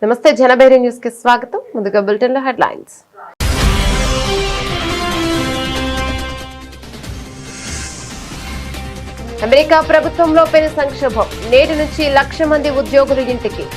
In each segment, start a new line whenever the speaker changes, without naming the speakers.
నమస్తే జనబేరి న్యూస్ కి స్వాగతం. ముందుగా బులెటిన్ లో హెడ్లైన్స్. అమెరికా ప్రభుత్వంలో పెను సంక్షోభం. నేటి నుంచి 1,00,000 మంది ఉద్యోగులు ఇంటికి.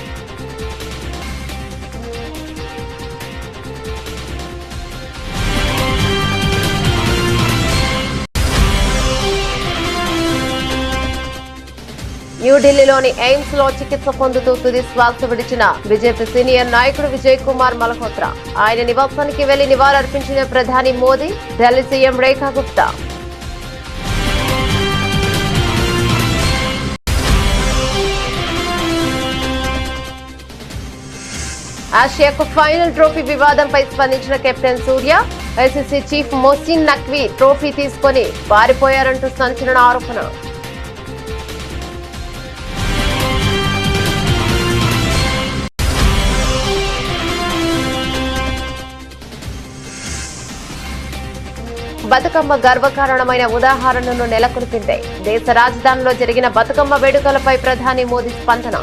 న్యూఢిల్లీలోని ఎయిమ్స్ లో చికిత్స పొందుతూ తుది శ్వాస విడిచిన బీజేపీ సీనియర్ నాయకుడు విజయ్ కుమార్ మల్హోత్రా. ఆయన నివాసానికి వెళ్లి నివాళులర్పించిన ప్రధాని మోదీ, ఢిల్లీ సీఎం రేఖా గుప్తా. ఆసియాకు ఫైనల్ ట్రోఫీ వివాదంపై స్పందించిన captain Surya, ICC chief Mohsin Naqvi trophy తీసుకొని పారిపోయారంటూ సంచలన ఆరోపణ. బతుకమ్మ గర్వకారణమైన ఉదాహరణను నెలకొల్పింది. దేశ రాజధానిలో జరిగిన బతుకమ్మ వేడుకలపై ప్రధాని మోదీ స్పందన.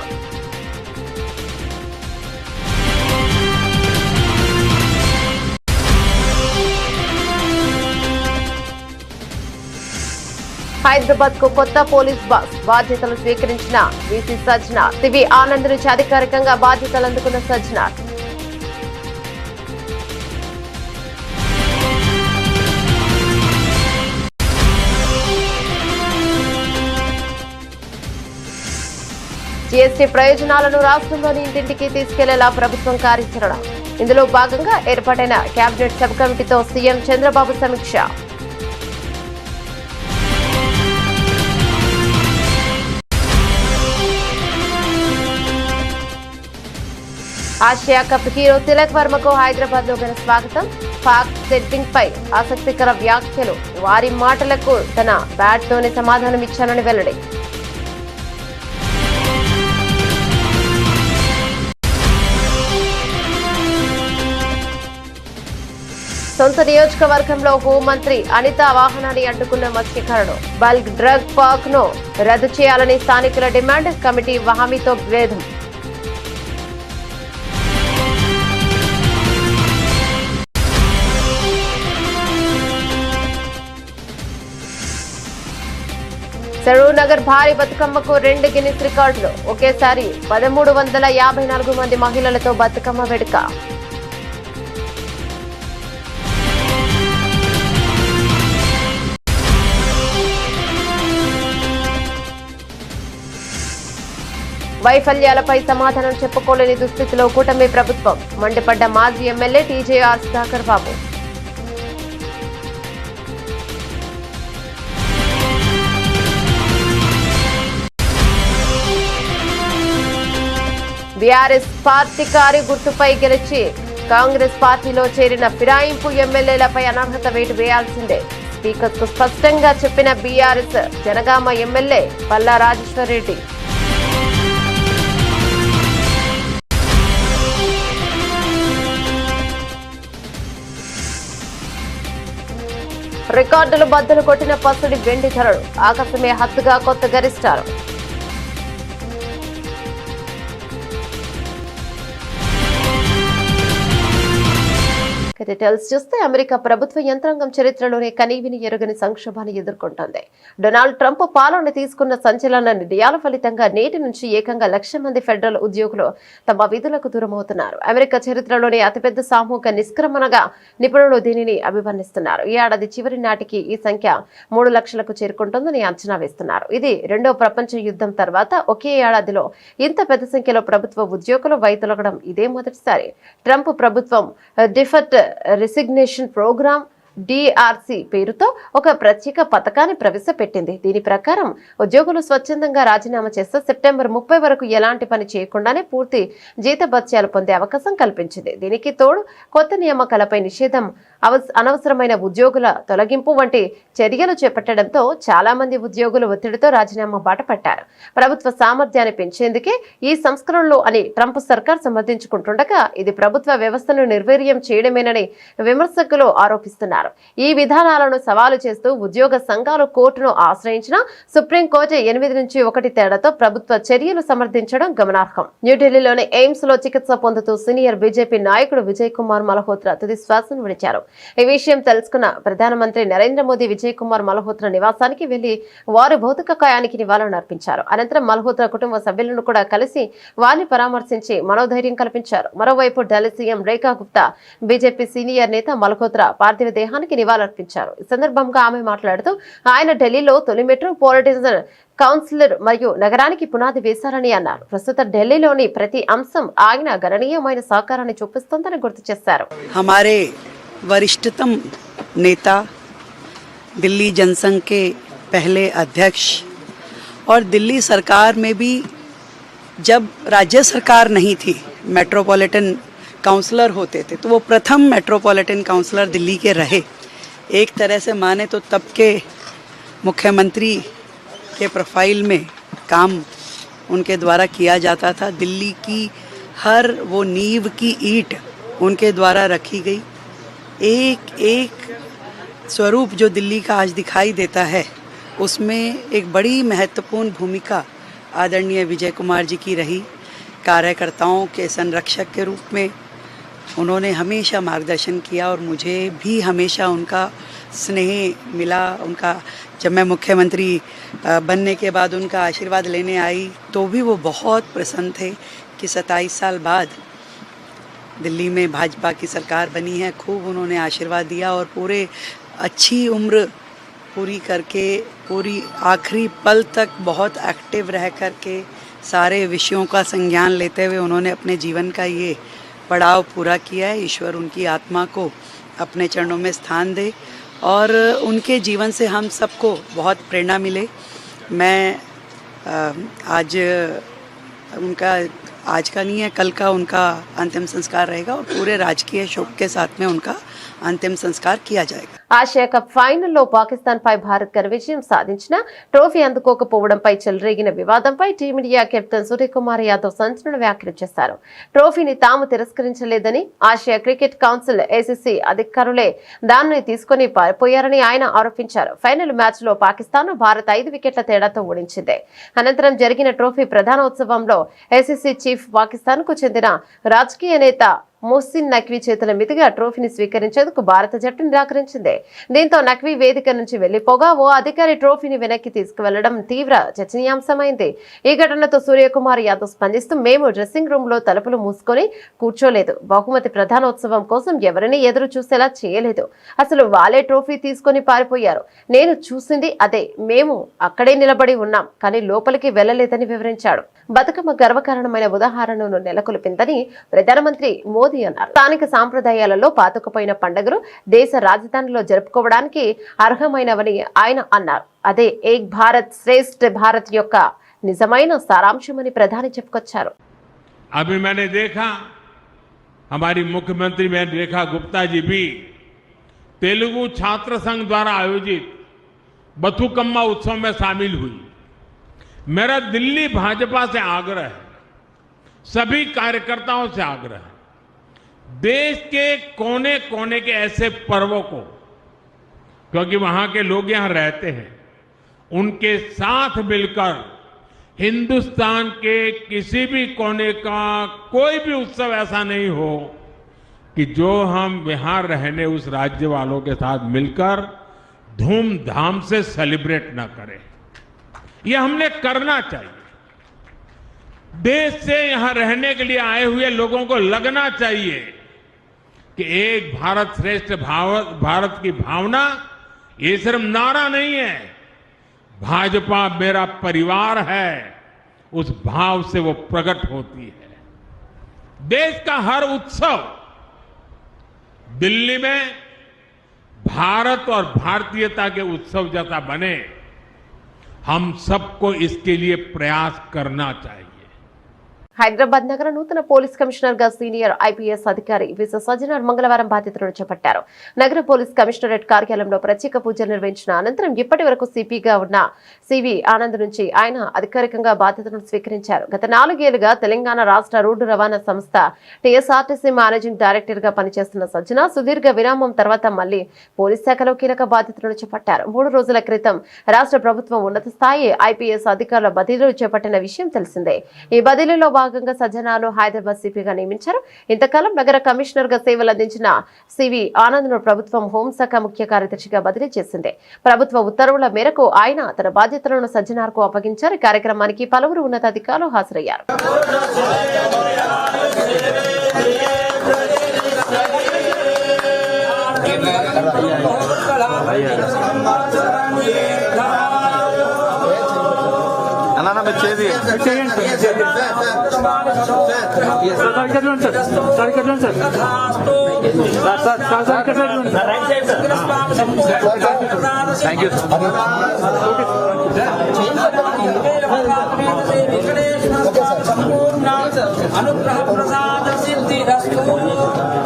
హైదరాబాద్ కు కొత్త పోలీస్ బాధ్యతలు స్వీకరించిన వీసీ సజ్జనార్. సివి ఆనంద్ నుంచి అధికారికంగా బాధ్యతలు అందుకున్న సజ్జనార్. జీఎస్టీ ప్రయోజనాలను రాష్ట్రంలోని ఇంటింటికి తీసుకెళ్లేలా ప్రభుత్వం కార్యాచరణ. ఇందులో భాగంగా ఏర్పాటైన కేబినెట్ సబ్ కమిటీతో సీఎం చంద్రబాబు సమీక్ష. ఆసియా కప్ హీరో తిలక్ వర్మకు హైదరాబాద్ లో ఘన స్వాగతం. పాక్ సెట్టింగ్ పై ఆసక్తికర వ్యాఖ్యలు. వారి మాటలకు తన బ్యాట్ తోనే సమాధానం ఇచ్చానని వెల్లడి. సొంత నియోజకవర్గంలో హోంమంత్రి అనిత వాహనాన్ని అడ్డుకున్న మత్స్యకారుడు. బల్క్ డ్రగ్ పార్క్ ను రద్దు చేయాలని స్థానికుల డిమాండ్. కమిటీ హామీతో భేదం. సరూర్ నగర్ భారీ బతుకమ్మకు 2 గిన్నిస్ రికార్డులు. ఒకేసారి 1354 మంది మహిళలతో బతుకమ్మ వేడుక. వైఫల్యాలపై సమాధానం చెప్పుకోలేని దుస్థితిలో కూటమి ప్రభుత్వం. మండిపడ్డ మాజీ ఎమ్మెల్యే టీజేఆర్ సుధాకర్ బాబు. బీఆర్ఎస్ పార్టీ కారు గుర్తుపై గెలిచి కాంగ్రెస్ పార్టీలో చేరిన ఫిరాయింపు ఎమ్మెల్యేలపై అనర్హత వేటు వేయాల్సిందే. స్పీకర్ కు స్పష్టంగా చెప్పిన బీఆర్ఎస్ జనగామ ఎమ్మెల్యే పల్లా రాజేశ్వర్ రెడ్డి. రికార్డులు బద్దలు కొట్టిన పసుడి వెండి ధరలు. ఆకాశమే హద్దుగా కొత్త గరిష్టాలు. డీటెయిల్స్ చూస్తే అమెరికా ప్రభుత్వ యంత్రాంగం చరిత్రలోనే కనీవిని ఎరుగని సంక్షోభాన్ని ఎదుర్కొంటోంది. డొనాల్డ్ ట్రంప్ పాలన తీసుకున్న సంచలన నిర్ణయాల ఫలితంగా నేటి నుంచి ఏకంగా 1,00,000 మంది ఫెడరల్ ఉద్యోగులు తమ విధులకు దూరమవుతున్నారు. అమెరికా చరిత్రలోనే అతిపెద్ద సామూహిక నిష్క్రమణగా నిపుణులు దీనిని అభివర్ణిస్తున్నారు. ఈ ఏడాది చివరి నాటికి ఈ సంఖ్య 3 లక్షలకు చేరుకుంటుందని అంచనా వేస్తున్నారు. ఇది రెండో ప్రపంచ యుద్ధం తర్వాత ఒకే ఏడాదిలో ఇంత పెద్ద సంఖ్యలో ప్రభుత్వ ఉద్యోగులు వైదొలగడం ఇదే మొదటిసారి. ట్రంప్ ప్రభుత్వం డిఫర్డ్ రెసిగ్నేషన్ ప్రోగ్రామ్ డిఆర్సి పేరుతో ఒక ప్రత్యేక పథకాన్ని ప్రవేశపెట్టింది. దీని ప్రకారం ఉద్యోగులు స్వచ్ఛందంగా రాజీనామా చేస్తే సెప్టెంబర్ 30 వరకు ఎలాంటి పని చేయకుండానే పూర్తి జీతభత్యాలు పొందే అవకాశం కల్పించింది. దీనికి తోడు కొత్త నియామకాలపై నిషేధం, అనవసరమైన ఉద్యోగుల తొలగింపు వంటి చర్యలు చేపట్టడంతో చాలా మంది ఉద్యోగులు ఒత్తిడితో రాజీనామా బాట పట్టారు. ప్రభుత్వ సామర్థ్యాన్ని పెంచేందుకే ఈ సంస్కరణలు అని ట్రంప్ సర్కార్ సమర్థించుకుంటుండగా ఇది ప్రభుత్వ వ్యవస్థను నిర్వీర్యం చేయడమేనని విమర్శకులు ఆరోపిస్తున్నారు. అన్నారు. ఈ విధానాలను సవాలు చేస్తూ ఉద్యోగ సంఘాలు కోర్టును ఆశ్రయించిన సుప్రీంకోర్టు 8-1 తేడాతో ప్రభుత్వ చర్యలు సమర్థించడం గమనార్హం. న్యూఢిల్లీలోని ఎయిమ్స్ లో చికిత్స పొందుతూ సీనియర్ బీజేపీ నాయకుడు విజయ్ కుమార్ మల్హోత్రా తుది శ్వాసను విడిచారు. ఈ విషయం తెలుసుకున్న ప్రధానమంత్రి నరేంద్ర మోదీ విజయ్ కుమార్ మల్హోత్రా నివాసానికి వెళ్లి వారి భౌతిక కాయానికి నివాళులు అర్పించారు. అనంతరం మల్హోత్రా కుటుంబ సభ్యులను కూడా కలిసి వారిని పరామర్శించి మనోధైర్యం కల్పించారు. మరోవైపు Delhi CM Rekha Gupta BJP senior నేత మల్హోత్రా పార్థివ దేహానికి నివాళులర్పించారు. ఈ సందర్భంగా ఆమె మాట్లాడుతూ ఆయన ఢిల్లీలో తొలి మెట్రోపాలిటన్ కౌన్సిలర్ మరియు నగరానికి పునాది వేశారని అన్నారు. ప్రస్తుత ఢిల్లీలోని ప్రతి అంశం ఆయన గణనీయమైన సహకారాన్ని చూపిస్తోందని గుర్తు చేశారు.
हमारे वरिष्ठतम नेता, दिल्ली जनसंघ के पहले अध्यक्ष और दिल्ली सरकार में भी जब राज्य सरकार नहीं थी मेट्रोपॉलिटन काउंसलर होते थे, तो वो प्रथम मेट्रोपॉलिटन काउंसलर दिल्ली के रहे. एक तरह से माने तो तब के मुख्यमंत्री के प्रोफाइल में काम उनके द्वारा किया जाता था. दिल्ली की हर वो नींव की ईंट उनके द्वारा रखी गई. एक एक स्वरूप जो दिल्ली का आज दिखाई देता है, उसमें एक बड़ी महत्वपूर्ण भूमिका आदरणीय विजय कुमार जी की रही. कार्यकर्ताओं के संरक्षक के रूप में उन्होंने हमेशा मार्गदर्शन किया और मुझे भी हमेशा उनका स्नेह मिला. उनका जब मैं मुख्यमंत्री बनने के बाद उनका आशीर्वाद लेने आई तो भी वो बहुत प्रसन्न थे कि 27 साल बाद दिल्ली में भाजपा की सरकार बनी है. खूब उन्होंने आशीर्वाद दिया और पूरे अच्छी उम्र पूरी करके पूरी आखिरी पल तक बहुत एक्टिव रह करके सारे विषयों का संज्ञान लेते हुए उन्होंने अपने जीवन का ये पड़ाव पूरा किया है. ईश्वर उनकी आत्मा को अपने चरणों में स्थान दे और उनके जीवन से हम सबको बहुत प्रेरणा मिले. मैं आज उनका आज का नहीं है, कल का उनका अंतिम संस्कार रहेगा और पूरे राजकीय शोक के साथ में उनका अंतिम संस्कार किया जाएगा.
ఆసియా కప్ ఫైనల్లో పాకిస్తాన్ పై భారత్ ఘన విజయం సాధించిన ట్రోఫీ అందుకోకపోవడంపై చెలరేగిన వివాదంపై టీమిండియా కెప్టెన్ సూర్యకుమార్ యాదవ్ సంచలన వ్యాఖ్యలు చేశారు. ట్రోఫీని తాము తిరస్కరించలేదని, ఆసియా క్రికెట్ కౌన్సిల్ ఏసీసీ అధికారులే దానిని తీసుకుని పారిపోయారని ఆయన ఆరోపించారు. ఫైనల్ మ్యాచ్ లో పాకిస్తాన్ భారత్ 5 వికెట్ల తేడాతో ఓడించింది. అనంతరం జరిగిన ట్రోఫీ ప్రధానోత్సవంలో ఏసీసీ చీఫ్ పాకిస్తాన్ కు చెందిన రాజకీయ నేత మొహసిన్ నఖ్వీ చేతుల మీదుగా ట్రోఫీని స్వీకరించేందుకు భారత జట్టు నిరాకరించింది. దీంతో నఖ్వీ వేదిక నుంచి వెళ్లిపోగా ఓ అధికారి ట్రోఫీని వెనక్కి తీసుకువెళ్లడం తీవ్ర చర్చనీయాంశమైంది. ఈ ఘటనతో సూర్యకుమార్ యాదవ్ స్పందిస్తూ, మేము డ్రెస్సింగ్ రూమ్ లో తలుపులు మూసుకొని కూర్చోలేదు. బహుమతి ప్రధానోత్సవం కోసం ఎవరిని ఎదురు చూసేలా చేయలేదు. అసలు వాళ్ళే ట్రోఫీ తీసుకొని పారిపోయారు. నేను చూసింది అదే. మేము అక్కడే నిలబడి ఉన్నాం, కానీ లోపలికి వెళ్లలేదని వివరించాడు. బతుకమ్మ గర్వకారణమైన ఉదాహరణను నెలకొల్పిందని ప్రధానమంత్రి మోదీ అన్నారు. స్థానిక సాంప్రదాయాలలో పాతుకుపోయిన పండుగలు దేశ రాజధానిలో జరుపుకోవడానికి అర్హమైనవని ఆయన అన్నారు. అదే ఏక్ భారత్ శ్రేష్ఠ భారత్ యొక్క నిజమైన సారాంశమని ప్రధాని చెప్పుకొచ్చారు.
अभी मैंने देखा हमारी मुख्यमंत्री बहन रेखा गुप्ता जी भी तेलुगु छात्र संघ द्वारा आयोजित बथुकम्मा उत्सव में शामिल हुई. मेरा दिल्ली भाजपा से आग्रह है, सभी कार्यकर्ताओं से आग्रह है, देश के कोने कोने के ऐसे पर्वों को, क्योंकि वहां के लोग यहां रहते हैं, उनके साथ मिलकर हिंदुस्तान के किसी भी कोने का कोई भी उत्सव ऐसा नहीं हो कि जो हम यहां रहने उस राज्य वालों के साथ मिलकर धूमधाम से सेलिब्रेट न करें. ये हमने करना चाहिए. देश से यहां रहने के लिए आए हुए लोगों को लगना चाहिए कि एक भारत श्रेष्ठ भारत की भावना ये सिर्फ नारा नहीं है, भाजपा मेरा परिवार है, उस भाव से वो प्रकट होती है. देश का हर उत्सव दिल्ली में भारत और भारतीयता के उत्सव जैसा बने, हम सबको इसके लिए प्रयास करना चाहिए.
హైదరాబాద్ నగర నూతన పోలీస్ కమిషనర్ గా సీనియర్ ఐపీఎస్ అధికారి విశ్వ సజ్జనార్ మంగళవారం బాధ్యతలను చేపట్టారు. నగర పోలీస్ కమిషనరేట్ కార్యాలయంలో ప్రత్యేక పూజలు నిర్వహించిన అనంతరం ఇప్పటి వరకు సిపిగా ఉన్న సివి ఆనంద్ నుంచి ఆయన అధికారికంగా బాధ్యతలను స్వీకరించారు. గత 4 ఏళ్లుగా తెలంగాణ రాష్ట్ర రోడ్డు రవాణా సంస్థ టీఎస్ఆర్టీసీ మేనేజింగ్ డైరెక్టర్ గా పనిచేస్తున్న సజ్జన సుదీర్ఘ విరామం తర్వాత మళ్లీ పోలీస్ శాఖలో కీలక బాధ్యతలను చేపట్టారు. 3 రోజుల క్రితం రాష్ట్ర ప్రభుత్వం ఉన్నత స్థాయి ఐపీఎస్ అధికారుల బదిలీలు చేపట్టిన విషయం తెలిసిందే. ఈ బదిలీలో భాగంగా సజ్జనాను హైదరాబాద్ సిపిగా నియమించారు. ఇంతకాలం నగర కమిషనర్ గా సేవలు అందించిన సివి ఆనంద్ ను ప్రభుత్వం హోంశాఖ ముఖ్య కార్యదర్శిగా బదిలీ చేసింది. ప్రభుత్వ ఉత్తర్వుల మేరకు ఆయన తన బాధ్యతలను సజ్జనార్కు అప్పగించారు. ఈ కార్యక్రమానికి పలువురు ఉన్నతాధికారులు హాజరయ్యారు.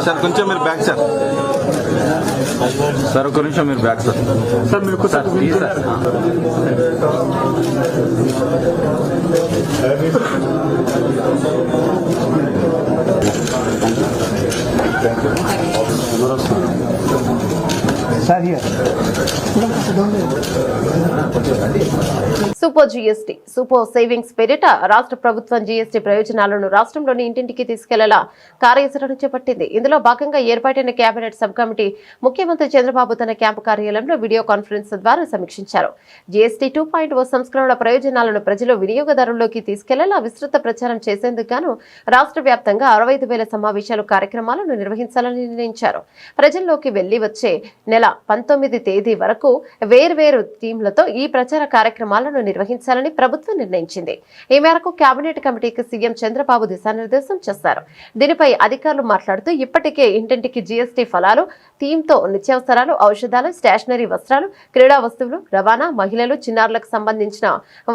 సార్ కొంచెం మీరు బ్యాక్ సార్ సార్ ఒక నిమిషం మీరు బ్యాక్ సార్ సార్ మీరు sir
super GST super savings పేరిట రాష్ట్ర ప్రభుత్వం జీఎస్టీ ప్రయోజనాలను రాష్ట్రంలోని ఇంటింటికి తీసుకెళ్లేలా కార్యాచరణ చేపట్టింది. ఇందులో భాగంగా ఏర్పాటైన కేబినెట్ సబ్ కమిటీ ముఖ్యమంత్రి చంద్రబాబు తన క్యాంపు కార్యాలయంలో వీడియో కాన్ఫరెన్స్ ద్వారా సమీక్షించారు. జీఎస్టీ 2.0 సంస్కరణల ప్రయోజనాలను ప్రజలు వినియోగదారుల్లోకి తీసుకెళ్లేలా విస్తృత ప్రచారం చేసేందుకు గాను రాష్ట్ర వ్యాప్తంగా 65,000 సమావేశాలు కార్యక్రమాలను నిర్వహించాలని నిర్ణయించారు. ప్రజల్లోకి వెళ్లి వచ్చే నెల 19 తేదీ వరకు వేర్వేరు టీంలతో ఈ ప్రచార కార్యక్రమాలను నిర్వహించాలని ప్రభుత్వం నిర్ణయించింది. ఈ మేరకు కేబినెట్ కమిటీకి సీఎం చంద్రబాబు దిశానిర్దేశం చేశారు. దీనిపై అధికారులు మాట్లాడుతూ ఇప్పటికే ఇంటింటికి జీఎస్టీ ఫలాలు థీమ్తో నిత్యావసరాలు, ఔషధాలు, స్టేషనరీ వస్త్రాలు, క్రీడా వస్తువులు, రవాణా, మహిళలు, చిన్నారులకు సంబంధించిన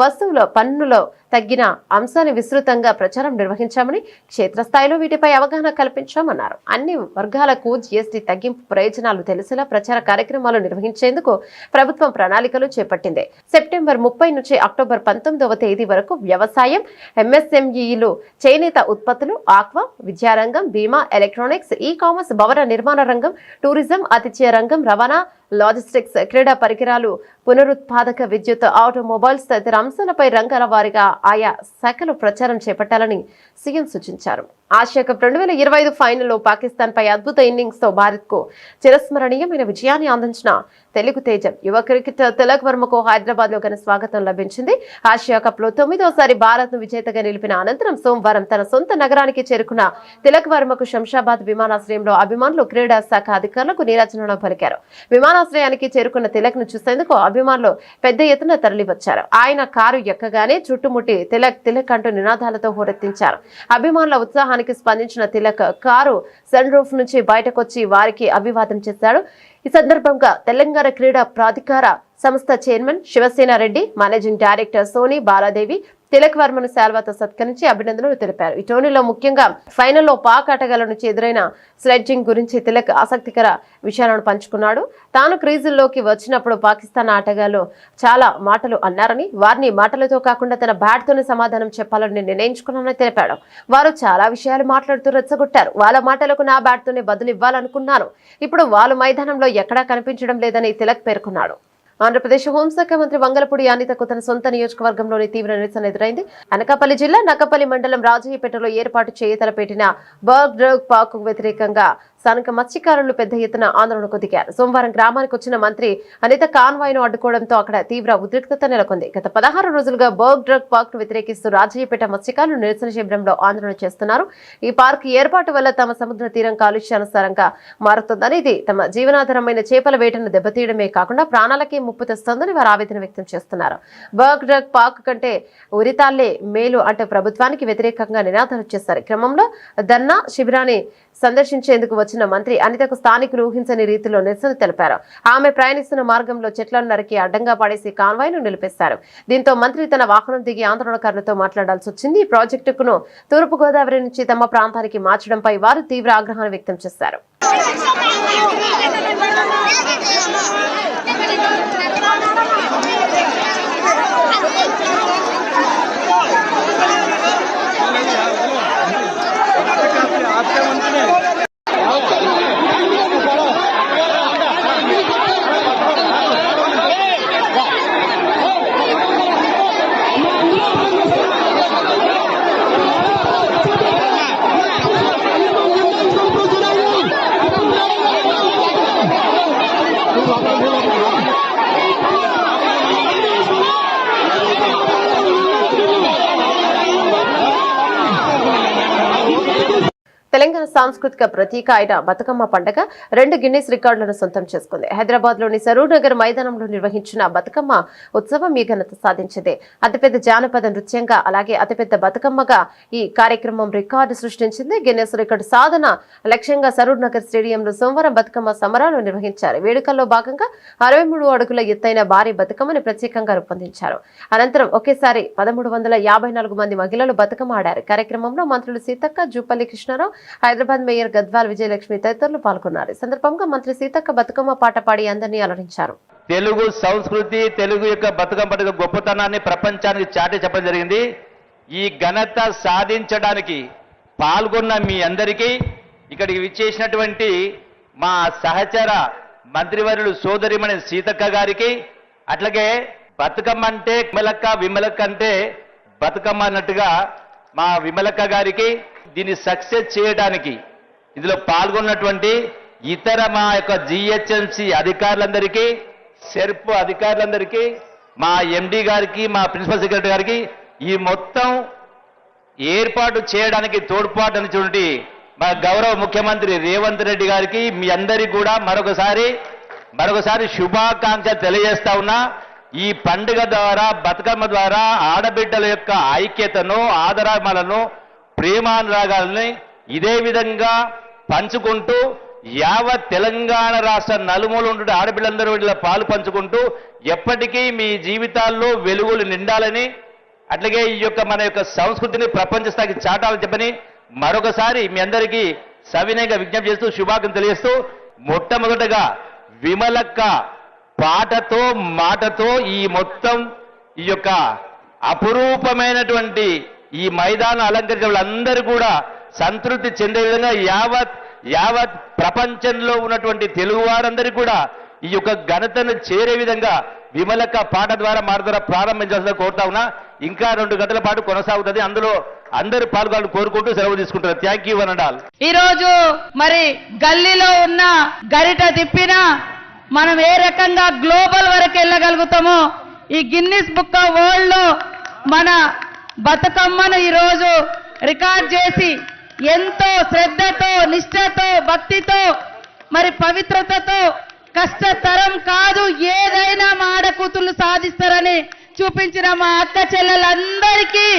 వస్తువుల పన్నులో తగ్గిన అంశాన్ని విస్తృతంగా ప్రచారం నిర్వహించామని, క్షేత్రస్థాయిలో వీటిపై అవగాహన కల్పించామన్నారు. అన్ని వర్గాలకు జీఎస్టీ తగ్గింపు ప్రయోజనాలు తెలిసేలా ప్రచార కార్యక్రమాలు నిర్వహించేందుకు ప్రభుత్వం ప్రణాళికలు చేపట్టింది. సెప్టెంబర్ 30 నుంచి అక్టోబర్ 19వ తేదీ వరకు వ్యవసాయం, ఎంఎస్ఎంఈలు, చేనేత ఉత్పత్తులు, ఆక్వా, విద్యారంగం, బీమా, ఎలక్ట్రానిక్స్, ఈ కామర్స్, భవన నిర్మాణ రంగం, టూరిజం, ఆతిథ్య రంగం, రవాణా, లాజిస్టిక్స్, క్రీడా పరికరాలు, పునరుత్పాదక విద్యుత్, ఆటోమొబైల్స్ తదితర అంశాలపై రంగాల వారీగా ఆయా శాఖలు ప్రచారం చేపట్టాలని సీఎం సూచించారు. ఆసియా కప్ 2025 ఫైనల్లో పాకిస్తాన్ పై అద్భుత ఇన్నింగ్స్ తో భారత్ కు చిరస్మరణీయమైన విజయాన్ని అందించిన తెలుగు తేజం యువ క్రికెటర్ తిలక్ వర్మకు హైదరాబాద్ లో ఘన స్వాగతం లభించింది. ఆసియా కప్ లో 9వసారి భారత్ ను విజేతగా నిలిపిన అనంతరం సోమవారం తన సొంత నగరానికి చేరుకున్న తిలక్ వర్మకు శంషాబాద్ విమానాశ్రయంలో అభిమానులు, క్రీడా శాఖ అధికారులకు నీరాజనం పలికారు. విమానాశ్రయానికి చేరుకున్న తిలక్ ను చూసేందుకు అభిమానులు పెద్ద ఎత్తున తరలివచ్చారు. ఆయన కారు ఎక్కగానే చుట్టుముట్టి తిలక్ తిలక్ అంటూ నినాదాలతో హోరెత్తించారు. అభిమానుల ఉత్సాహానికి స్పందించిన తిలక్ కారు సన్ రూఫ్ నుంచి బయటకొచ్చి వారికి అభివాదం చేశాడు. ఈ సందర్భంగా తెలంగాణ క్రీడా ప్రాధికార సంస్థ chairman Shivasena Reddy, managing director Soni Baladevi Tilak వర్మను శాల్వాతో సత్కరించి అభినందనలు తెలిపారు. ఈ టోర్నీలో ముఖ్యంగా ఫైనల్లో పాక్ ఆటగాళ్ల నుంచి ఎదురైన స్లెడ్జింగ్ గురించి తిలక్ ఆసక్తికర విషయాలను పంచుకున్నాడు. తాను క్రీజుల్లోకి వచ్చినప్పుడు పాకిస్తాన్ ఆటగాళ్లు చాలా మాటలు అన్నారని, వారిని మాటలతో కాకుండా తన బ్యాట్తోనే సమాధానం చెప్పాలని నిర్ణయించుకున్నానని తెలిపాడు. వారు చాలా విషయాలు మాట్లాడుతూ రెచ్చగొట్టారు. వాళ్ళ మాటలకు నా బ్యాట్తోనే బదులు ఇవ్వాలనుకున్నాను. ఇప్పుడు వాళ్ళు మైదానంలో ఎక్కడా కనిపించడం లేదని తిలక్ పేర్కొన్నాడు. ఆంధ్రప్రదేశ్ హోంశాఖ మంత్రి వంగలపూడి అనితకు తన సొంత నియోజకవర్గంలోని తీవ్ర నిరసన ఎదురైంది. అనకాపల్లి జిల్లా నక్కపల్లి మండలం రాజయ్యపేటలో ఏర్పాటు చేయతలపెట్టిన బర్గ్ డ్రగ్ పార్క్ వ్యతిరేకంగా స్థానిక మత్స్యకారులు పెద్ద ఎత్తున ఆందోళనకు దిగారు. సోమవారం గ్రామానికి వచ్చిన మంత్రి అనిత కాన్వాయ్ను అడ్డుకోవడంతో అక్కడ తీవ్ర ఉద్రిక్తత నెలకొంది. గత 16 రోజులుగా బర్గ్ డ్రగ్ పార్క్ ను వ్యతిరేకిస్తూ రాజయ్యపేట మత్స్యకారులు నిరసన శిబిరంలో ఆందోళన చేస్తున్నారు. ఈ పార్క్ ఏర్పాటు వల్ల తమ సముద్ర తీరం కాలుష్యానుసారంగా మారుతుందని, ఇది తమ జీవనాధారమైన చేపల వేటను దెబ్బతీయడమే కాకుండా ప్రాణాలకే ముప్పు తెస్తోందని వారు ఆవేదన వ్యక్తం చేస్తున్నారు. బర్గ్ డ్రగ్ పార్క్ కంటే ఉరితాళ్లే మేలు అంటూ ప్రభుత్వానికి వ్యతిరేకంగా నినాదాలు చేశారు. క్రమంలో ధర్నా శిబిరాన్ని సందర్శించేందుకు వచ్చిన వచ్చిన మంత్రి అనితకు స్థానికులు ఊహించని రీతిలో నిరసన తెలిపారు. ఆమె ప్రయాణిస్తున్న మార్గంలో చెట్లను నరికి అడ్డంగా పడేసి కాన్వాయ్ను నిలిపేశారు. దీంతో మంత్రి తన వాహనం దిగి ఆందోళనకారులతో మాట్లాడాల్సి వచ్చింది. ఈ ప్రాజెక్టును తూర్పుగోదావరి నుంచి తమ ప్రాంతానికి మార్చడంపై వారు తీవ్ర ఆగ్రహాన్ని వ్యక్తం చేశారు. తెలంగాణ సాంస్కృతిక ప్రతీక అయిన బతుకమ్మ పండుగ 2 గిన్నిస్ రికార్డులను సొంతం చేసుకుంది. హైదరాబాద్ లోని సరూర్ నగర్ మైదానంలో నిర్వహించిన బతుకమ్మ ఉత్సవం ఈ ఘనత సాధించింది. అతిపెద్ద జానపద నృత్యంగా అలాగే అతిపెద్ద బతుకమ్మగా ఈ కార్యక్రమం రికార్డు సృష్టించింది. గిన్నిస్ రికార్డు సాధన లక్ష్యంగా సరూర్ నగర్ స్టేడియంలో సోమవారం బతుకమ్మ సంబరాలు నిర్వహించారు. వేడుకల్లో భాగంగా 63 అడుగుల ఎత్తైన భారీ బతుకమ్మని ప్రత్యేకంగా రూపొందించారు. అనంతరం ఒకేసారి 1354 మంది మహిళలు బతుకమ్మ ఆడారు. కార్యక్రమంలో మంత్రులు సీతక్క, జూపల్లి కృష్ణారావు, హైదరాబాద్ మేయర్ గద్వాల్ విజయలక్ష్మి తదితరులు పాల్గొన్నారు. ఈ సందర్భంగా మంత్రి సీతక్క బతుకమ్మ పాట పాడి అందరినీ అలరించారు.
తెలుగు సంస్కృతి, తెలుగు యొక్క బతుకమ్మ పండుగ గొప్పతనాన్ని ప్రపంచానికి చాటి చెప్పడం జరిగింది. ఈ ఘనత సాధించడానికి పాల్గొన్న మీ అందరికీ, ఇక్కడికి విచ్చేసినటువంటి మా సహచర మంత్రివర్యులు సోదరిమణి సీతక్క గారికి, అట్లాగే బతుకమ్మ అంటే విమలక్క అంటే బతుకమ్మ అన్నట్టుగా మా విమలక్క గారికి, దీన్ని సక్సెస్ చేయడానికి ఇందులో పాల్గొన్నటువంటి ఇతర మా యొక్క జిహెచ్ఎంసి అధికారులందరికీ, సెర్ప్ అధికారులందరికీ, మా ఎండి గారికి, మా ప్రిన్సిపల్ సెక్రటరీ గారికి, ఈ మొత్తం ఏర్పాటు చేయడానికి తోడ్పాటు అనేటువంటి మా గౌరవ ముఖ్యమంత్రి రేవంత్ రెడ్డి గారికి మీ అందరికీ కూడా మరొకసారి శుభాకాంక్షలు తెలియజేస్తా ఉన్నా. ఈ పండుగ ద్వారా, బతుకమ్మ ద్వారా ఆడబిడ్డల యొక్క ఐక్యతను, ఆదరామలను, ప్రేమానురాగాలని ఇదే విధంగా పంచుకుంటూ యావత్ తెలంగాణ రాష్ట్ర నలుమూల ఉండే ఆడపిల్లందరూ ఇలా పాలు పంచుకుంటూ ఎప్పటికీ మీ జీవితాల్లో వెలుగులు నిండాలని, అట్లాగే ఈ యొక్క మన యొక్క సంస్కృతిని ప్రపంచ స్థాయికి చాటాలని చెప్పని మరొకసారి మీ అందరికీ సవినయంగా విజ్ఞప్తి చేస్తూ శుభాకాంక్షలు తెలియజేస్తూ, మొట్టమొదటగా విమలక్క పాటతో మాటతో ఈ మొత్తం ఈ యొక్క అపురూపమైనటువంటి ఈ మైదానం అలంకరించిన వాళ్ళందరూ కూడా సంతృప్తి చెందే విధంగా యావత్ ప్రపంచంలో ఉన్నటువంటి తెలుగు వారందరికీ కూడా ఈ యొక్క ఘనతను చేరే విధంగా విమలక్క పాట ద్వారా మాట ద్వారా ప్రారంభించాల్సిన కోరుతా ఉన్నా. ఇంకా 2 గంటల పాటు కొనసాగుతుంది. అందులో అందరూ పాల్గొనాలని కోరుకుంటూ సెలవు తీసుకుంటారు. థ్యాంక్ యూ అనండాల్.
ఈ రోజు మరి గల్లీలో ఉన్న గరిట తిప్పినా మనం ఏ రకంగా గ్లోబల్ వరకు వెళ్ళగలుగుతామో, ఈ గిన్నిస్ బుక్ ఆఫ్ వరల్డ్ లో మన బతుకమ్మను ఈరోజు రికార్డ్ చేసి ఎంతో శ్రద్ధతో, నిష్ఠతో, భక్తితో, మరి పవిత్రతతో, కష్టతరం కాదు ఏదైనా మా ఆడకూతుళ్ళు సాధిస్తారని చూపించిన మా అక్క చెల్లెలందరికీ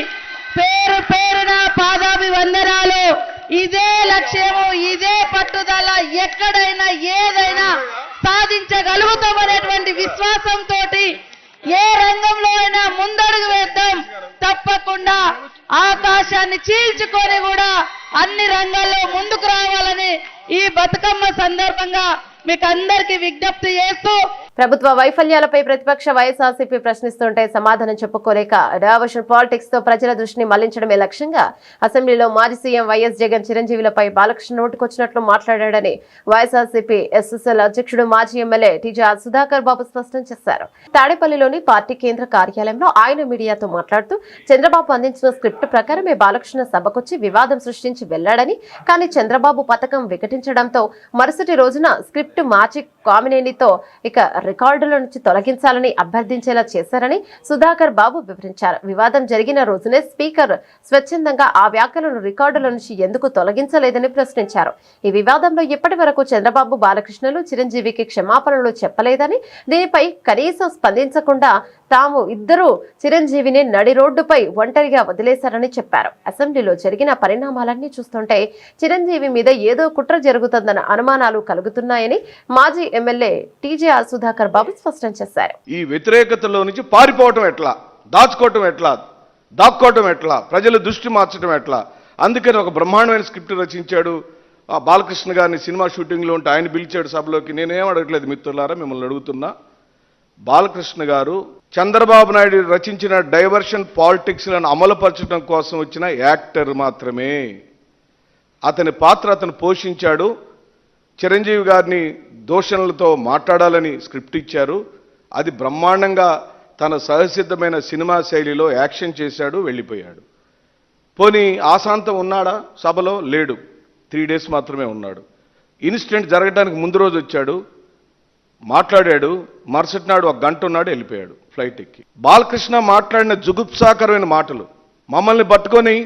పేరు పేరున పాదాభివందనాలు. ఇదే లక్ష్యము, ఇదే పట్టుదల, ఎక్కడైనా ఏదైనా సాధించగలుగుతామనేటువంటి విశ్వాసంతో ఏ రంగంలో అయినా ముందడుగు వేద్దాం. తప్పకుండా ఆకాశాన్ని చీల్చుకొని కూడా అన్ని రంగాల్లో ముందుకు రావాలని ఈ బతుకమ్మ సందర్భంగా మీకు అందరికీ విజ్ఞప్తి చేస్తూ,
ప్రభుత్వ వైఫల్యాలపై ప్రతిపక్ష వైఎస్ఆర్సీపీ ప్రశ్నిస్తుంటే సమాధానం చెప్పుకోలేక డైవర్షన్ పాలిటిక్స్ తో ప్రజల దృష్టిని మళ్లించడమే లక్ష్యంగా అసెంబ్లీలో మాజీ సీఎం వైఎస్ జగన్ చిరంజీవులపై బాలకృష్ణ నోటుకొచ్చినట్లు మాట్లాడాడని వైఎస్ఆర్సీపీ ఎస్ఎస్ఎల్ అధ్యక్షుడు మాజీ ఎమ్మెల్యే టీజీఆర్ సుధాకర్ బాబు స్పష్టం చేశారు. తాడేపల్లిలోని పార్టీ కేంద్ర కార్యాలయంలో ఆయన మీడియాతో మాట్లాడుతూ చంద్రబాబు అందించిన స్క్రిప్ట్ ప్రకారమే బాలకృష్ణ సభకొచ్చి వివాదం సృష్టించి వెళ్లాడని, కానీ చంద్రబాబు పథకం వికటించడంతో మరుసటి రోజున స్క్రిప్ట్ మార్చి కామినేనితో ఇక రికార్డుల నుంచి తొలగించాలని అభ్యర్థించేలా చేశారని సుధాకర్ బాబు వివరించారు. వివాదం జరిగిన రోజునే స్పీకర్ స్వచ్ఛందంగా ఆ వ్యాఖ్యలను రికార్డుల నుంచి ఎందుకు తొలగించలేదని ప్రశ్నించారు. ఈ వివాదంలో ఇప్పటి వరకు చంద్రబాబు, బాలకృష్ణలు చిరంజీవికి క్షమాపణలు చెప్పలేదని, దీనిపై కనీసం స్పందించకుండా తాము ఇద్దరు చిరంజీవిని నడి రోడ్డుపై ఒంటరిగా వదిలేశారని చెప్పారు. అసెంబ్లీలో జరిగిన పరిణామాలన్నీ చూస్తుంటే చిరంజీవి మీద ఏదో కుట్ర జరుగుతుందన్న అనుమానాలు కలుగుతున్నాయని మాజీ ఎమ్మెల్యే టీజేఆర్ సుధాకర్ బాబు స్పష్టం చేశారు.
ఈ వ్యతిరేకతలో నుంచి పారిపోవటం ఎట్లా, దాచుకోవటం ఎట్లా, దాక్కోవటం ఎట్లా, ప్రజల దృష్టి మార్చడం ఎట్లా, అందుకని ఒక బ్రహ్మాండమైన స్క్రిప్ట్ రచించాడు. ఆ బాలకృష్ణ గారిని సినిమా షూటింగ్లో ఉంటే ఆయన పిలిచాడు సభలోకి. నేనేం అడగట్లేదు మిత్రులారా, మిమ్మల్ని అడుగుతున్నా. బాలకృష్ణ గారు చంద్రబాబు నాయుడు రచించిన డైవర్షన్ పాలిటిక్స్లను అమలుపరచడం కోసం వచ్చిన యాక్టర్ మాత్రమే. అతని పాత్ర అతను పోషించాడు. చిరంజీవి గారిని దూషణలతో మాట్లాడాలని స్క్రిప్ట్ ఇచ్చారు. అది బ్రహ్మాండంగా తన సహసిద్ధమైన సినిమా శైలిలో యాక్షన్ చేశాడు, వెళ్ళిపోయాడు. పోనీ ఆశాంతం ఉన్నాడా సభలో? లేడు. 3 days మాత్రమే ఉన్నాడు. ఇన్సిడెంట్ జరగడానికి ముందు రోజు వచ్చాడు, మాట్లాడాడు, మరుసటి నాడు 1 గంట ఉన్నాడు, వెళ్ళిపోయాడు ఫ్లైట్ ఎక్కి. బాలకృష్ణ మాట్లాడిన జుగుప్సాకరమైన మాటలు మమ్మల్ని పట్టుకొని,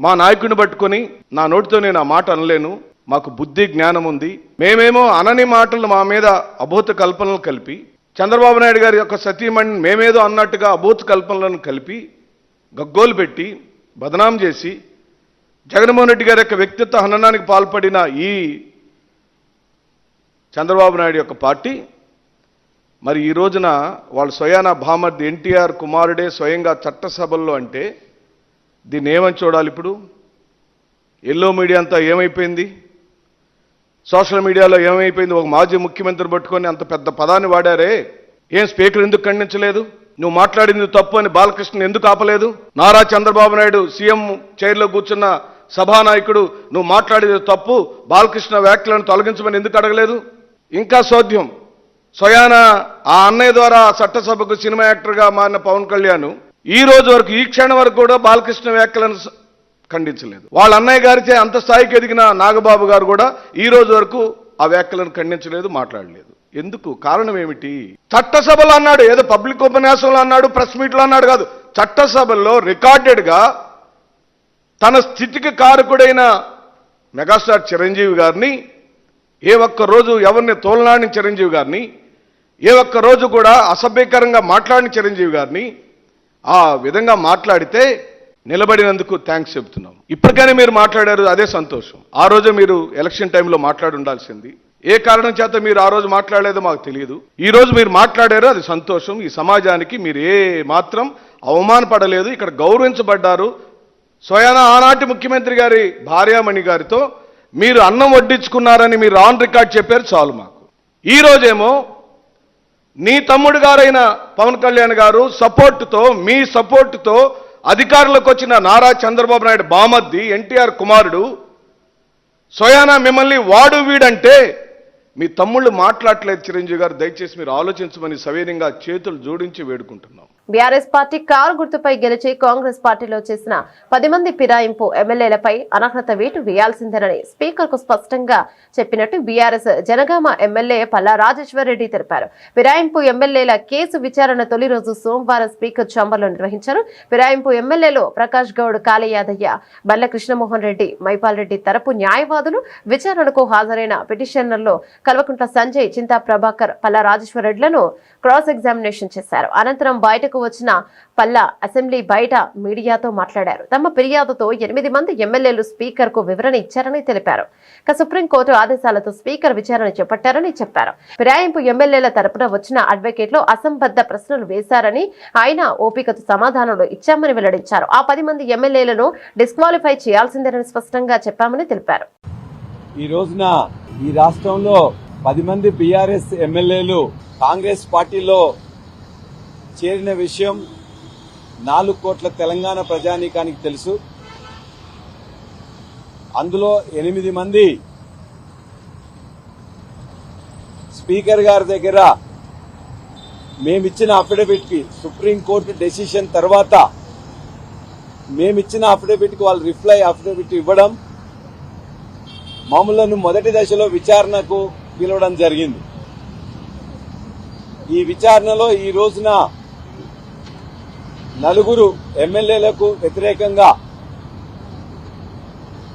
మా నాయకుడిని పట్టుకొని, నా నోటితో నేను ఆ మాట అనలేను, మాకు బుద్ధి జ్ఞానం ఉంది, మేమేమో అనని మాటలు మా మీద అభూత కల్పనలు కలిపి, చంద్రబాబు నాయుడు గారి యొక్క సతీమణిని మేమేదో అన్నట్టుగా అభూత కల్పనలను కలిపి గగ్గోలు పెట్టి బదనాం చేసి జగన్మోహన్ రెడ్డి గారి యొక్క వ్యక్తిత్వ హననానికి పాల్పడిన ఈ చంద్రబాబు నాయుడు యొక్క పార్టీ మరి ఈ రోజున వాళ్ళ స్వయాన భామర్ది ఎన్టీఆర్ కుమారుడే స్వయంగా చట్టసభల్లో అంటే దీన్ని ఏమని చూడాలి? ఇప్పుడు ఎల్లో మీడియా అంతా ఏమైపోయింది, సోషల్ మీడియాలో ఏమైపోయింది? ఒక మాజీ ముఖ్యమంత్రి పట్టుకొని అంత పెద్ద పదాన్ని వాడారే, ఏం స్పీకర్ ఎందుకు ఖండించలేదు? నువ్వు మాట్లాడింది తప్పు అని బాలకృష్ణ ఎందుకు ఆపలేదు? నారా చంద్రబాబు నాయుడు సీఎం చైర్లో కూర్చున్న సభానాయకుడు నువ్వు మాట్లాడేది తప్పు, బాలకృష్ణ వ్యాఖ్యలను తొలగించమని ఎందుకు అడగలేదు? ఇంకా సోద్యం, స్వయాన ఆ అన్నయ్య ద్వారా చట్టసభకు సినిమా యాక్టర్గా మారిన పవన్ కళ్యాణ్ ఈ రోజు వరకు, ఈ క్షణం వరకు కూడా బాలకృష్ణ వ్యాఖ్యలను ఖండించలేదు. వాళ్ళ అన్నయ్య గారిచే అంత స్థాయికి ఎదిగిన నాగబాబు గారు కూడా ఈ రోజు వరకు ఆ వ్యాఖ్యలను ఖండించలేదు, మాట్లాడలేదు. ఎందుకు? కారణం ఏమిటి? చట్టసభలో అన్నాడు, ఏదో పబ్లిక్ ఉపన్యాసంలో అన్నాడు, ప్రెస్ మీట్లో అన్నాడు కాదు, చట్టసభల్లో రికార్డెడ్గా తన స్థితికి కారకుడైన మెగాస్టార్ చిరంజీవి గారిని, ఏ ఒక్క రోజు ఎవరిని తోలనాడిన చిరంజీవి గారిని, ఏ ఒక్క రోజు కూడా అసభ్యకరంగా మాట్లాడిన చిరంజీవి గారిని ఆ విధంగా మాట్లాడితే నిలబడినందుకు థ్యాంక్స్ చెప్తున్నాం. ఇప్పటికైనా మీరు మాట్లాడారు, అదే సంతోషం. ఆ రోజే మీరు ఎలక్షన్ టైంలో మాట్లాడి ఉండాల్సింది. ఏ కారణం చేత మీరు ఆ రోజు మాట్లాడలేదో మాకు తెలియదు. ఈ రోజు మీరు మాట్లాడారు, అది సంతోషం. ఈ సమాజానికి మీరు ఏ మాత్రం అవమానపడలేదు, ఇక్కడ గౌరవించబడ్డారు. స్వయాన ఆనాటి ముఖ్యమంత్రి గారి భార్యామణి గారితో మీరు అన్నం వడ్డించుకున్నారని మీరు ఆన్ రికార్డ్ చెప్పారు, చాలు మాకు. ఈ రోజేమో నీ తమ్ముడు గారైన పవన్ కళ్యాణ్ గారు సపోర్టుతో, మీ సపోర్టుతో అధికారంలోకి వచ్చిన నారా చంద్రబాబు నాయుడు బామర్ది ఎన్టీఆర్ కుమారుడు స్వయాన మిమ్మల్ని వాడు వీడంటే మీ తమ్ముళ్ళు మాట్లాడలేదు. చిరంజీవి గారు దయచేసి మీరు ఆలోచించమని సవినయంగా చేతులు జోడించి వేడుకుంటున్నాం.
బీఆర్ఎస్ పార్టీ కారు గుర్తుపై గెలిచి కాంగ్రెస్ పార్టీలో చేసిన 10 మంది ఫిరాయింపు ఎమ్మెల్యేలపై అనర్హత వేటు వేయాల్సిందేనని స్పీకర్ కు స్పష్టంగా చెప్పినట్టు బీఆర్ఎస్ జనగామ ఎమ్మెల్యే పల్లా రాజేశ్వర్ రెడ్డి తెలిపారు. ఫిరాయింపు ఎమ్మెల్యేల కేసు విచారణ తొలి రోజు సోమవారం స్పీకర్ ఛాంబర్లో నిర్వహించారు. ఫిరాయింపు ఎమ్మెల్యేలు ప్రకాష్ గౌడ్, కాళీ యాదయ్య, బల్ల కృష్ణమోహన్ రెడ్డి, మైపాల్ రెడ్డి తరపు న్యాయవాదులు, విచారణకు హాజరైన పిటిషనర్లో కల్వకుంట్ల సంజయ్, చింతా ప్రభాకర్, పల్లా రాజేశ్వర్ రెడ్డిలను క్రాస్ ఎగ్జామినేషన్ చేశారు. అనంతరం బయటకు వచ్చిన పల్లా అసెంబ్లీ బయట మీడియాతో మాట్లాడారు. తమ ఫిర్యాదుతో 8 మంది ఎమ్మెల్యేలు స్పీకర్ కు వివరణ ఇచ్చారని తెలిపారు. సుప్రీంకోర్టు ఆదేశాలతో స్పీకర్ విచారణ చేపట్టారని చెప్పారు. ఫిరాయింపు ఎమ్మెల్యేల తరపున వచ్చిన అడ్వకేట్లు అసంబద్ధ ప్రశ్నలు వేశారని, ఆయన ఓపికతో సమాధానాలు ఇచ్చామని వెల్లడించారు. ఆ 10 మంది ఎమ్మెల్యేలను డిస్క్వాలిఫై చేయాల్సిందేనని స్పష్టంగా చెప్పామని తెలిపారు.
ఈ రోజున ఈ రాష్ట్రంలో 10 మంది బీఆర్ఎస్ ఎమ్మెల్యేలు కాంగ్రెస్ పార్టీలో చేరిన విషయం 4 కోట్ల తెలంగాణ ప్రజానీకానికి తెలుసు. అందులో 8 మంది స్పీకర్ గారి దగ్గర మేమిచ్చిన అఫిడవిట్ కి, సుప్రీంకోర్టు డెసిషన్ తర్వాత మేమిచ్చిన అఫిడవిట్ కి వాళ్ళు రిప్లై అఫిడవిట్ ఇవ్వడం, మమ్మలను మొదటి దశలో విచారణకు పిలవడం జరిగింది. ఈ విచారణలో ఈ రోజున నలుగురు ఎమ్మెల్యేలకు వ్యతిరేకంగా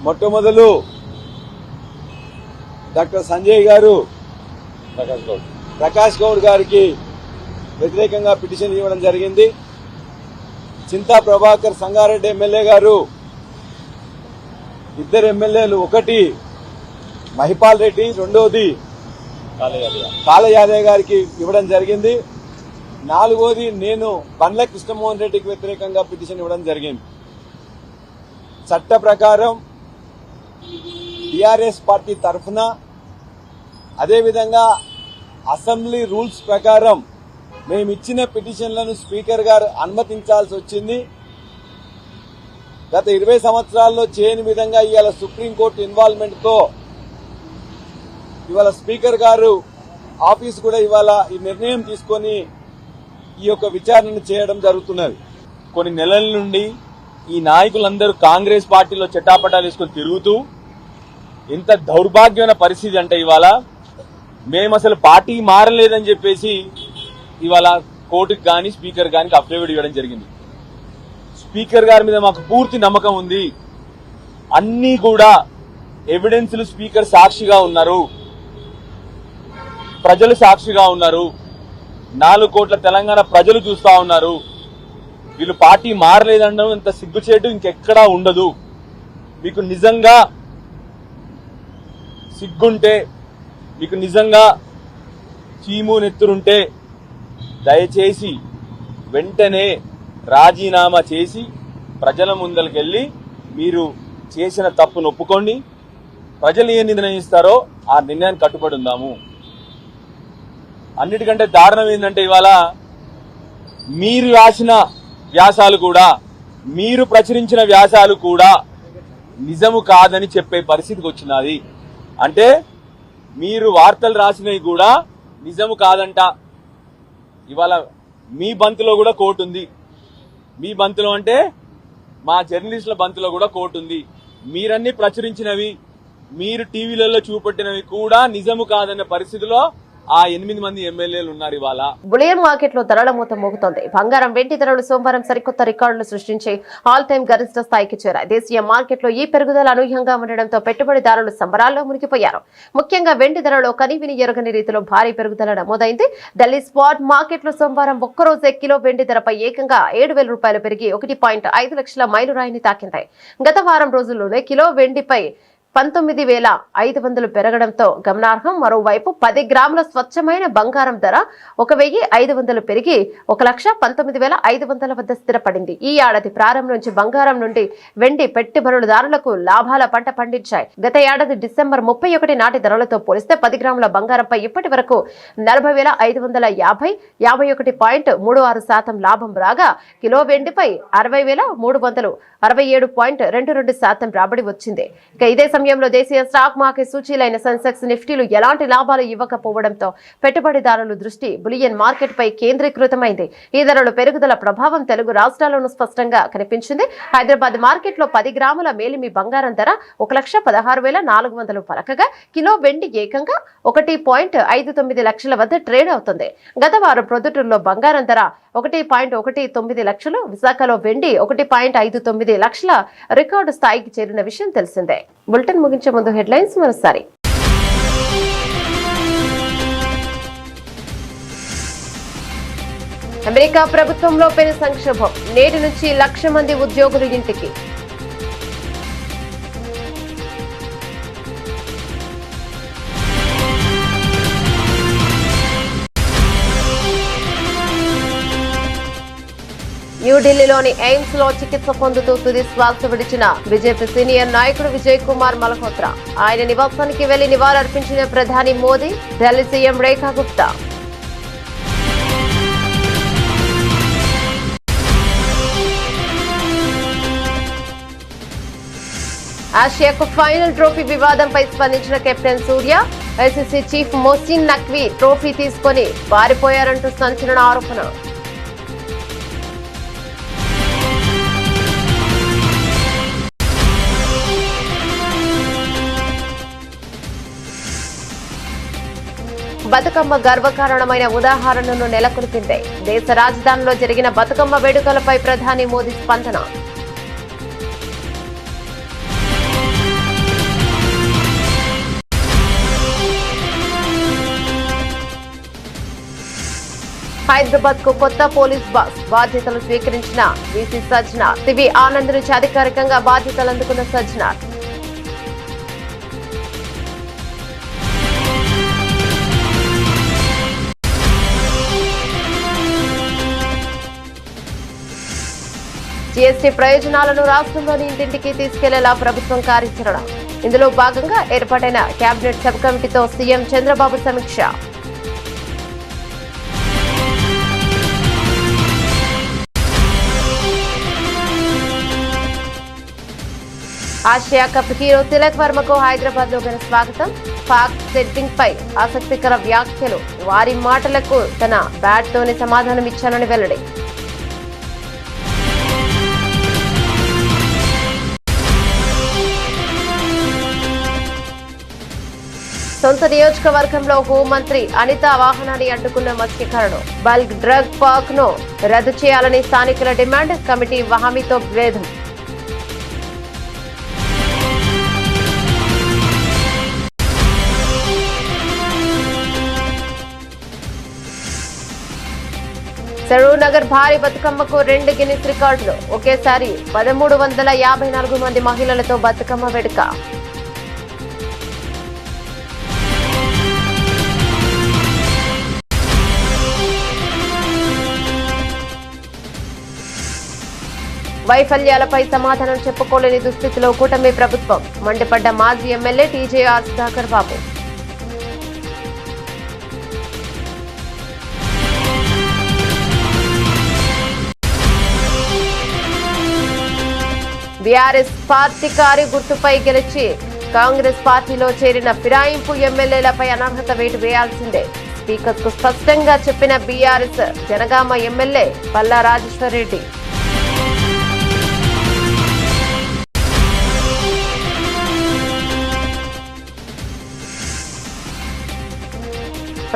మొట్టమొదలు డాక్టర్ సంజయ్ గారు ప్రకాష్ గౌడ్ గారికి వ్యతిరేకంగా పిటిషన్ ఇవ్వడం జరిగింది. చింతా ప్రభాకర్ సంగారెడ్డి ఎమ్మెల్యే గారు, ఇద్దరు ఎమ్మెల్యేలు, ఒకటి మహిపాల్ రెడ్డి, రెండోది కాళ యాదవ్ గారికి ఇవ్వడం జరిగింది. నాలుగోది నేను బండ్ల కృష్ణమోహన్ రెడ్డికి వ్యతిరేకంగా పిటిషన్ ఇవ్వడం జరిగింది. చట్ట ప్రకారం టీఆర్ఎస్ పార్టీ తరఫున, అదేవిధంగా అసెంబ్లీ రూల్స్ ప్రకారం మేము ఇచ్చిన పిటిషన్లను స్పీకర్ గారు అనుమతించాల్సి వచ్చింది. గత 20 సంవత్సరాల్లో చేయని విధంగా ఇవాళ సుప్రీంకోర్టు ఇన్వాల్వ్మెంట్ తో ఇవాళ స్పీకర్ గారు ఆఫీస్ కూడా ఇవాళ ఈ నిర్ణయం తీసుకొని ఈ యొక్క విచారణను చేయడం జరుగుతున్నది.
కొన్ని నెలల నుండి ఈ నాయకులందరూ కాంగ్రెస్ పార్టీలో చెట్టాపటాలు వేసుకొని తిరుగుతూ ఎంత దౌర్భాగ్యమైన పరిస్థితి అంటే ఇవాళ మేము అసలు పార్టీ మారలేదని చెప్పేసి ఇవాళ కోర్టుకు కానీ స్పీకర్ గారికి అఫిడవిట్ ఇవ్వడం జరిగింది. స్పీకర్ గారి మీద మాకు పూర్తి నమ్మకం ఉంది. అన్ని కూడా ఎవిడెన్స్లు స్పీకర్ సాక్షిగా ఉన్నారు, ప్రజలు సాక్షిగా ఉన్నారు, 4 కోట్ల తెలంగాణ ప్రజలు చూస్తా ఉన్నారు. వీళ్ళు పార్టీ మారలేదనడం ఇంత సిగ్గుచేటు ఇంకెక్కడా ఉండదు. మీకు నిజంగా సిగ్గుంటే, మీకు నిజంగా చీము నెత్తురుంటే దయచేసి వెంటనే రాజీనామా చేసి ప్రజల ముందరికెళ్లి మీరు చేసిన తప్పును ఒప్పుకోండి. ప్రజలు ఏ నిర్ణయిస్తారో ఆ నిర్ణయాన్ని కట్టుబడి ఉందాము. అన్నిటికంటే దారుణం ఏంటంటే ఇవాళ మీరు రాసిన వ్యాసాలు కూడా, మీరు ప్రచురించిన వ్యాసాలు కూడా నిజము కాదని చెప్పే పరిస్థితికి వచ్చినది. అంటే మీరు వార్తలు రాసినవి కూడా నిజము కాదంట. ఇవాళ మీ బంతిలో కూడా కోర్టు ఉంది. మీ బంతిలో అంటే మా జర్నలిస్టుల బంతిలో కూడా కోర్టు ఉంది. మీరన్నీ ప్రచురించినవి, మీరు టీవీలలో చూపెట్టినవి కూడా నిజము కాదన్న పరిస్థితిలో ఆ 8 మంది ఎమ్మెల్యేలు ఉన్నారు. ఇవాళ
బులియన్ మార్కెట్ లో ధరల మూత మోగుతోంది. బంగారం, వెండి ధరలు సోమవారం సరికొత్త రికార్డులు సృష్టించి ఆల్ టైమ్ గరిష్ట స్థాయికి చేరాయి. దేశీయ మార్కెట్ లో ఈ పెరుగుదల అనూహ్యంగా ఉండడంతో పెట్టుబడిదారులు సంబరాల్లో మునిగిపోయారు. ముఖ్యంగా వెండి ధరలో కనీవిని ఎరుగని రీతిలో భారీ పెరుగుదల నమోదైంది. ఢిల్లీ స్పాట్ మార్కెట్ లో సోమవారం ఒక్కరోజే కిలో వెండి ధరపై ఏకంగా 7,000 రూపాయలు పెరిగి 1.5 లక్షల మైలురాయిని తాకింది. గత వారం రోజుల్లోనే కిలో వెండిపై 19,500 పెరగడంతో గమనార్హం. మరోవైపు 10 గ్రాముల స్వచ్ఛమైన బంగారం ధర 1,500 పెరిగి 1,19,500 వద్ద స్థిరపడింది. ఈ ఏడాది ప్రారంభం నుంచి బంగారం నుండి వెండి పెట్టుబడిదారులకు లాభాల పంట పండించాయి. గత ఏడాది డిసెంబర్ 31 నాటి ధరలతో పోలిస్తే 10 గ్రాముల బంగారంపై ఇప్పటి వరకు 40,550, 51.36% లాభం రాగా కిలో వెండిపై 60,367.22% రాబడి వచ్చింది. ఇక ఇదే సమయంలో దేశీయ స్టాక్ మార్కెట్ సూచీలైన సెన్సెక్స్, నిఫ్టీలు ఎలాంటి లాభాలు ఇవ్వకపోవడంతో పెట్టుబడిదారుల దృష్టి బులియన్ మార్కెట్ పై కేంద్రీకృతమైంది. ఈ ధరల పెరుగుదల ప్రభావం తెలుగు రాష్ట్రాల్లోనూ స్పష్టంగా కనిపించింది. హైదరాబాద్ మార్కెట్ లో 10 గ్రాముల మేలిమి బంగారం ధర 1,16,400 పలకగా కిలో వెండి ఏకంగా 1.59 లక్షల వద్ద ట్రేడ్ అవుతుంది. గత వారం ప్రొద్దుటూరులో బంగారం ధర 1.19 లక్షలు, విశాఖలో వెండి 1.59 లక్షల రికార్డు స్థాయికి చేరిన విషయం తెలిసిందే. బులెటిన్ ముగించే ముందు హెడ్లైన్స్ మరోసారి. అమెరికా ప్రభుత్వంలో పెను సంక్షోభం, నేటి నుంచి 1,00,000 మంది ఉద్యోగులు ఇంటికి. న్యూఢిల్లీలోని ఎయిమ్స్ లో చికిత్స పొందుతూ తుది శ్వాస విడిచిన బీజేపీ సీనియర్ నాయకుడు విజయ్ కుమార్ మల్హోత్రా. ఆయన నివాసానికి వెళ్లి నివాళులర్పించిన ప్రధాని Modi, Delhi CM Rekha Gupta. Asia cup final trophy వివాదంపై స్పందించిన captain Surya, ICC chief Mohsin Naqvi trophy తీసుకొని పారిపోయారంటూ సంచలన ఆరోపణ. బతుకమ్మ గర్వకారణమైన ఉదాహరణను నెలకొల్పింది. దేశ రాజధానిలో జరిగిన బతుకమ్మ వేడుకలపై ప్రధాని మోదీ స్పందన. హైదరాబాద్ కు కొత్త పోలీస్ బాధ్యతలు స్వీకరించిన వీసీ సజ్జనార్. సివి ఆనంద్ నుంచి అధికారికంగా బాధ్యతలు అందుకున్న సజ్జనార్. జీఎస్టీ ప్రయోజనాలను రాష్ట్రంలోని ఇంటింటికి తీసుకెళ్లేలా ప్రభుత్వం కార్యాచరణ. ఇందులో భాగంగా ఏర్పాటైన కేబినెట్ సబ్ కమిటీతో సీఎం చంద్రబాబు సమీక్ష. ఆసియా కప్ హీరో తిలక్ వర్మకు హైదరాబాద్ లో ఘన స్వాగతం. పాక్ సెట్టింగ్ పై ఆసక్తికర వ్యాఖ్యలు. వారి మాటలకు తన బ్యాట్ తోనే సమాధానం ఇచ్చానని వెల్లడి. సొంత నియోజకవర్గంలో హోంమంత్రి అనిత వాహనాన్ని అడ్డుకున్న మత్స్యకారుడు. బల్క్ డ్రగ్ పార్క్ ను రద్దు చేయాలని స్థానికుల డిమాండ్. కమిటీ హామీతో భేదం. సరూర్ నగర్ భారీ బతుకమ్మకు 2 గిన్నిస్ రికార్డులు. ఒకేసారి 1354 మంది మహిళలతో బతుకమ్మ వేడుక. వైఫల్యాలపై సమాధానం చెప్పుకోలేని దుస్థితిలో కూటమి ప్రభుత్వం. మండిపడ్డ మాజీ ఎమ్మెల్యే టీజేఆర్ సుధాకర్ బాబు. బీఆర్ఎస్ పార్టీ గుర్తుపై గెలిచి కాంగ్రెస్ పార్టీలో చేరిన ఫిరాయింపు ఎమ్మెల్యేలపై అనర్హత వేటు వేయాల్సిందే. స్పీకర్ కు స్పష్టంగా చెప్పిన బీఆర్ఎస్ జనగామ ఎమ్మెల్యే పల్లా రాజేశ్వర్ రెడ్డి.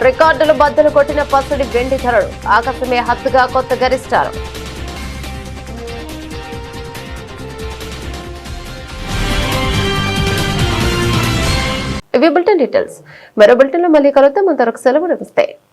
రికార్డులు బద్దలు కొట్టిన పసుడి వెండి ధరలు. ఆకాశమే హద్దుగా కొత్త గరిష్టాలు. ఇవి బులెటిన్ డీటెయిల్స్. మరో బులెటిన్ లో మళ్ళీ కలుద్దాం. అంతవరకు సెలవు. నమస్తే.